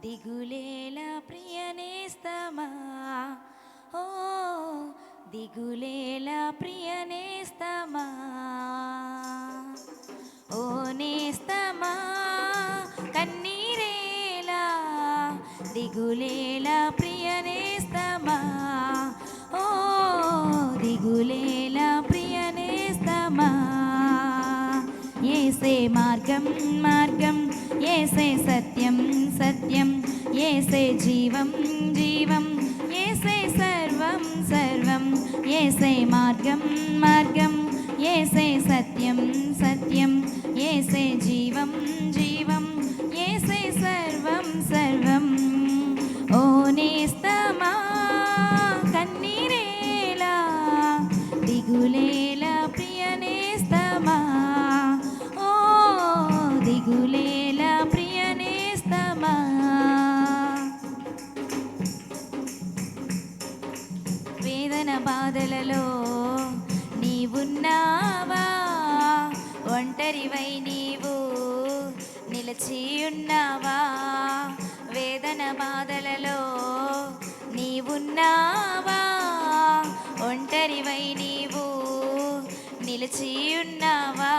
దిగులేల ప్రియనేస్తమా, ఓ దిగులేల ప్రియనేస్తమా, ఓ నేస్తమా కన్నీరేలా, దిగులేల ప్రియనేస్తమా, ఓ దిగులేల ప్రియనేస్తమా. యేసే మార్గం మార్గం, యేసే సత్యం సత్యం, యేసే జీవం జీవం, యేసే సర్వం సర్వం. యేసే మార్గం మార్గం, యేసే సత్యం సత్యం, యేసే జీవం జీవం, యేసే సర్వం సర్వం. ఓ నేస్తమా కన్నీరేలా, దిగులేల ప్రియనేస్తమా, ఓ దిగులేల ప్రియనేస్తమా. వేదన బాధలలో నీవున్నావా, ఒంటరివై నీవు నిలిచి ఉన్నావా. వేదన బాధలలో నీవున్నావా, ఒంటరివై నీవు నిలిచి ఉన్నావా.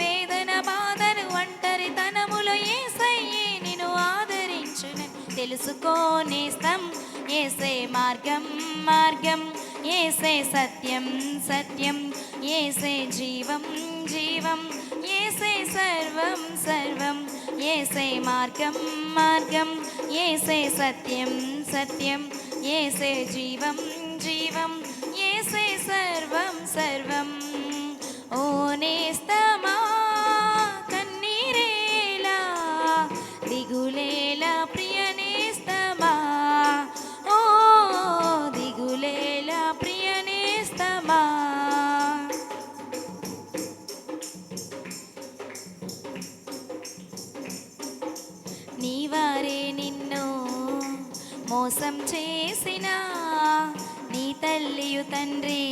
వేదన బాధను ఒంటరితనములో యేసయ్యే నిన్ను ఆదరించునని తెలుసుకోనేస్తం. యేసే మార్గం మార్గం, యేసే సత్యం సత్యం, యేసే జీవం జీవం, యేసే సర్వం సర్వం. యేసే మార్గం మార్గం, యేసే సత్యం సత్యం, యేసే జీవం జీవం, యేసే సర్వం సర్వం. ఓ నేస్తమా కన్నీరేలా, దిగులేల ప్రియనేస్తమా, ఓ దిగులేల ప్రియనేస్తమా. నీవారే నిన్ను మోసం చేసినా, నీ తల్లియు తండ్రి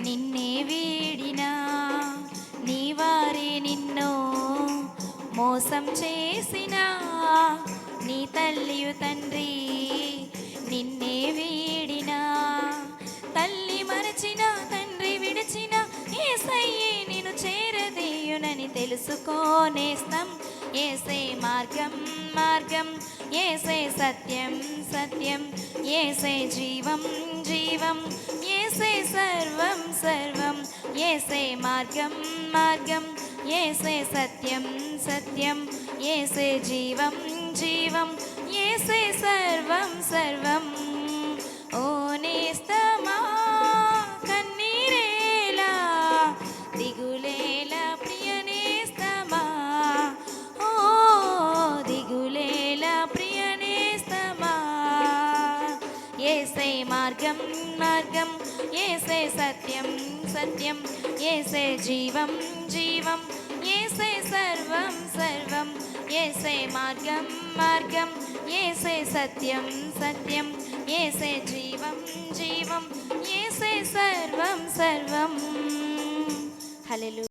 నిన్నే వీడినా. నీవారే నిన్ను మోసం చేసినా, నీ తల్లియు తండ్రి నిన్నే వీడినా. తల్లి మరచిన తండ్రి విడిచిన, యేసయ్యే నిన్ను చేరదీయునని తెలుసుకోనేస్తం. యేసే మార్గం మార్గం, యేసే సత్యం సత్యం, యేసే జీవం జీవం, యేసే సర్వం సర్వం. యేసే మార్గం మార్గం, యేసే సత్యం సత్యం, యేసే జీవం జీవం, యేసే సర్వం సర్వం. ఓ నేస్తమా కన్నీరేలా, దిగులేల ప్రియనేస్తమా, ఓ దిగులేల ప్రియనేస్తమా. యేసే మార్గం మార్గం, యేసే సత్యం సత్యం, యేసే జీవం జీవం, యేసే సర్వం సర్వం. యేసే మార్గం మార్గం, యేసే సత్యం సత్యం, యేసే జీవం జీవం, యేసే సర్వం సర్వం. హల్లెలూయా.